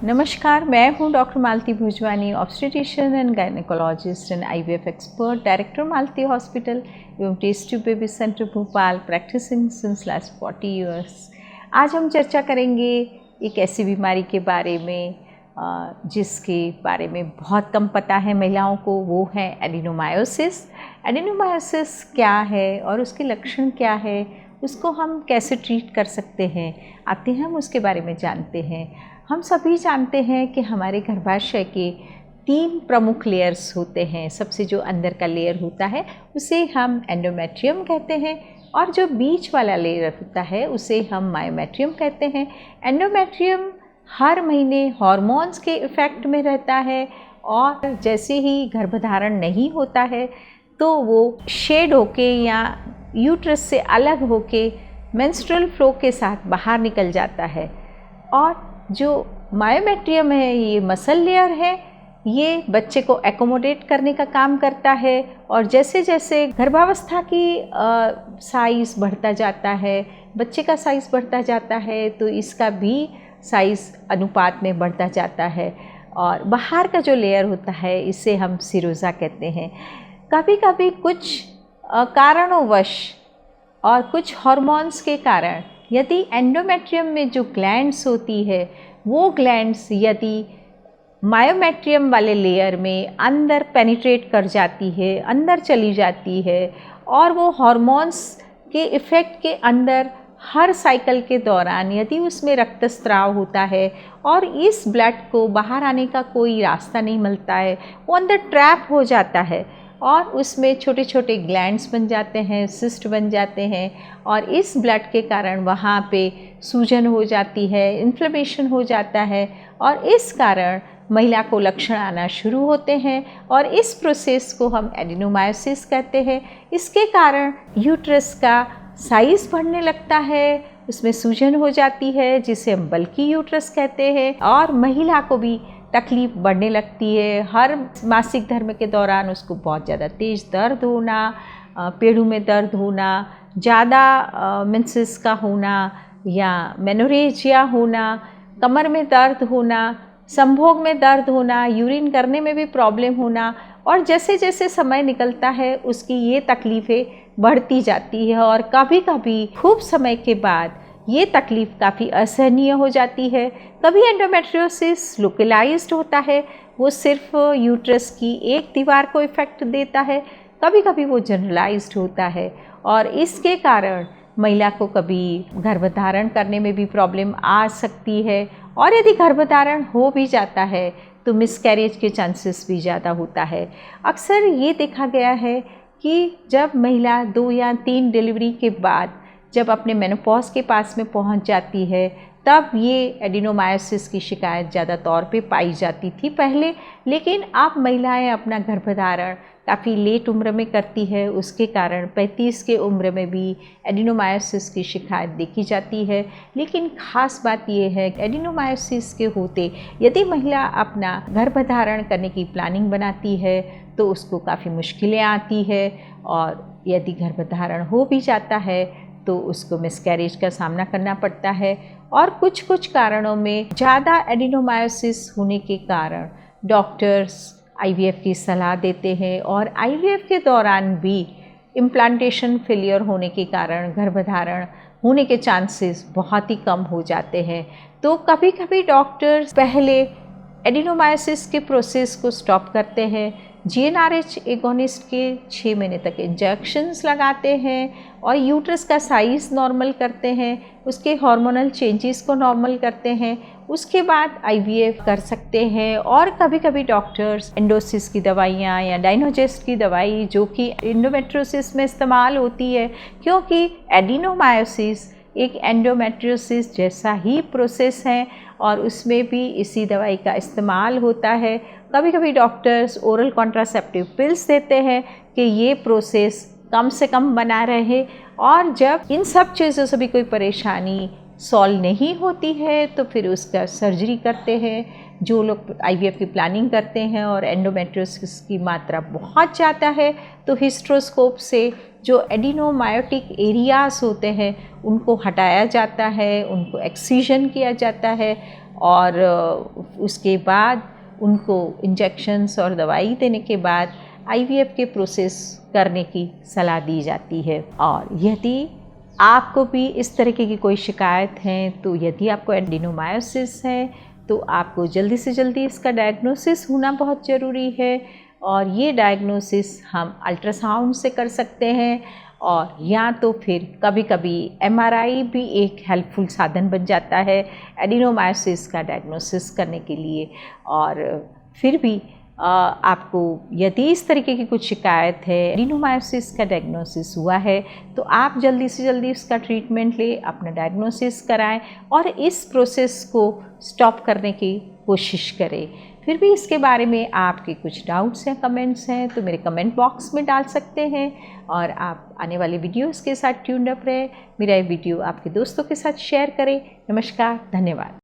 नमस्कार, मैं हूं doctor Malti Bhujwani, obstetrician and gynaecologist and IVF expert, director Malti hospital एवं test tube baby centre Bhopal, practising since last 40 years. आज हम चर्चा करेंगे एक ऐसी बीमारी के बारे में जिसके बारे में बहुत कम पता है महिलाओं को, वो है एडिनोमायोसिस। एडिनोमायोसिस क्या है और उसके लक्षण क्या है, उसको हम कैसे ट्रीट कर सकते हैं, आते हैं हम उसके बारे में जानते हैं। हम सभी जानते हैं कि हमारे गर्भाशय के 3 प्रमुख लेयर्स होते हैं। सबसे जो अंदर का लेयर होता है उसे हम एंडोमेट्रियम कहते हैं और जो बीच वाला लेयर होता है उसे हम मायोमेट्रियम कहते हैं। एंडोमेट्रियम हर महीने हार्मोन्स के इफ़ेक्ट में रहता है और जैसे ही गर्भधारण नहीं होता है तो वो शेड होके या यूट्रस से अलग होके मेंस्ट्रुअल फ्लो के साथ बाहर निकल जाता है। और जो मायोमेट्रियम है, ये मसल लेयर है, ये बच्चे को एकोमोडेट करने का काम करता है और जैसे जैसे गर्भावस्था की साइज़ बढ़ता जाता है, बच्चे का साइज़ बढ़ता जाता है, तो इसका भी साइज़ अनुपात में बढ़ता जाता है। और बाहर का जो लेयर होता है इसे हम सिरोज़ा कहते हैं। कभी कभी कुछ कारणोंवश और कुछ हार्मोन्स के कारण यदि एंडोमेट्रियम में जो ग्लैंड्स होती है वो ग्लैंड्स यदि मायोमेट्रियम वाले लेयर में अंदर पेनिट्रेट कर जाती है, अंदर चली जाती है और वो हार्मोन्स के इफ़ेक्ट के अंदर हर साइकिल के दौरान यदि उसमें रक्तस्राव होता है और इस ब्लड को बाहर आने का कोई रास्ता नहीं मिलता है, वो अंदर ट्रैप हो जाता है और उसमें छोटे छोटे ग्लैंड्स बन जाते हैं, सिस्ट बन जाते हैं और इस ब्लड के कारण वहाँ पे सूजन हो जाती है, इन्फ्लेमेशन हो जाता है और इस कारण महिला को लक्षण आना शुरू होते हैं और इस प्रोसेस को हम एडिनोमायोसिस कहते हैं। इसके कारण यूट्रस का साइज़ बढ़ने लगता है, उसमें सूजन हो जाती है जिसे हम बल्की यूट्रस कहते हैं और महिला को भी तकलीफ़ बढ़ने लगती है। हर मासिक धर्म के दौरान उसको बहुत ज़्यादा तेज़ दर्द होना, पेड़ों में दर्द होना, ज़्यादा मेंसेस का होना या मेनोरेजिया होना, कमर में दर्द होना, संभोग में दर्द होना, यूरिन करने में भी प्रॉब्लम होना और जैसे जैसे समय निकलता है उसकी ये तकलीफ़ें बढ़ती जाती है और कभी कभी खूब समय के बाद ये तकलीफ़ काफ़ी असहनीय हो जाती है। कभी एंडोमेट्रियोसिस लोकलाइज्ड होता है, वो सिर्फ यूट्रस की एक दीवार को इफ़ेक्ट देता है, कभी कभी वो जनरलाइज्ड होता है और इसके कारण महिला को कभी गर्भधारण करने में भी प्रॉब्लम आ सकती है और यदि गर्भधारण हो भी जाता है तो मिसकैरेज के चांसेस भी ज़्यादा होता है। अक्सर ये देखा गया है कि जब महिला 2 या 3 डिलीवरी के बाद जब अपने मेनोपॉज के पास में पहुंच जाती है तब ये एडिनोमायोसिस की शिकायत ज़्यादा तौर पे पाई जाती थी पहले, लेकिन अब महिलाएं अपना गर्भधारण काफ़ी लेट उम्र में करती है, उसके कारण 35 के उम्र में भी एडिनोमायोसिस की शिकायत देखी जाती है। लेकिन ख़ास बात यह है कि एडिनोमायोसिस के होते यदि महिला अपना गर्भधारण करने की प्लानिंग बनाती है तो उसको काफ़ी मुश्किलें आती है और यदि गर्भधारण हो भी जाता है तो उसको मिसकैरेज का सामना करना पड़ता है और कुछ कारणों में ज़्यादा एडिनोमायोसिस होने के कारण डॉक्टर्स आईवीएफ की सलाह देते हैं और आईवीएफ के दौरान भी इम्प्लांटेशन फेलियर होने के कारण गर्भधारण होने के चांसेस बहुत ही कम हो जाते हैं। तो कभी कभी डॉक्टर्स पहले एडिनोमायोसिस के प्रोसेस को स्टॉप करते हैं, जीएनआरएच एगोनिस्ट के 6 महीने तक इंजेक्शंस लगाते हैं और यूट्रस का साइज़ नॉर्मल करते हैं, उसके हार्मोनल चेंजेस को नॉर्मल करते हैं, उसके बाद आईवीएफ कर सकते हैं। और कभी कभी डॉक्टर्स एंडोसिस की दवाइयाँ या डाइनोजेस्ट की दवाई जो कि एंडोमेट्रियोसिस में इस्तेमाल होती है, क्योंकि एडिनोमायोसिस एक एंडोमेट्रियोसिस जैसा ही प्रोसेस है और उसमें भी इसी दवाई का इस्तेमाल होता है। कभी कभी डॉक्टर्स ओरल कॉन्ट्रासेप्टिव पिल्स देते हैं कि ये प्रोसेस कम से कम बना रहे और जब इन सब चीज़ों से भी कोई परेशानी सॉल्व नहीं होती है तो फिर उसका सर्जरी करते हैं। जो लोग आईवीएफ की प्लानिंग करते हैं और एंडोमेट्रियोसिस की मात्रा बहुत ज़्यादा है तो हिस्ट्रोस्कोप से जो एडिनोमायोटिक एरियाज़ होते हैं उनको हटाया जाता है, उनको एक्सीजन किया जाता है और उसके बाद उनको इंजेक्शन्स और दवाई देने के बाद IVF के प्रोसेस करने की सलाह दी जाती है। और यदि आपको भी इस तरीके की कोई शिकायत है, तो यदि आपको एडेनोमायोसिस है तो आपको जल्दी से जल्दी इसका डायग्नोसिस होना बहुत ज़रूरी है। और ये डायग्नोसिस हम अल्ट्रासाउंड से कर सकते हैं, और या तो फिर कभी कभी MRI भी एक हेल्पफुल साधन बन जाता है एडेनोमायोसिस का डायग्नोसिस करने के लिए। और फिर भी आपको यदि इस तरीके की कुछ शिकायत है, एडेनोमायोसिस का डायग्नोसिस हुआ है, तो आप जल्दी से जल्दी उसका ट्रीटमेंट लें, अपना डायग्नोसिस कराएं और इस प्रोसेस को स्टॉप करने की कोशिश करें। फिर भी इसके बारे में आपके कुछ डाउट्स हैं, कमेंट्स हैं, तो मेरे कमेंट बॉक्स में डाल सकते हैं। और आप आने वाले वीडियोस के साथ ट्यून्ड अप रहें। मेरा ये वीडियो आपके दोस्तों के साथ शेयर करें। नमस्कार, धन्यवाद।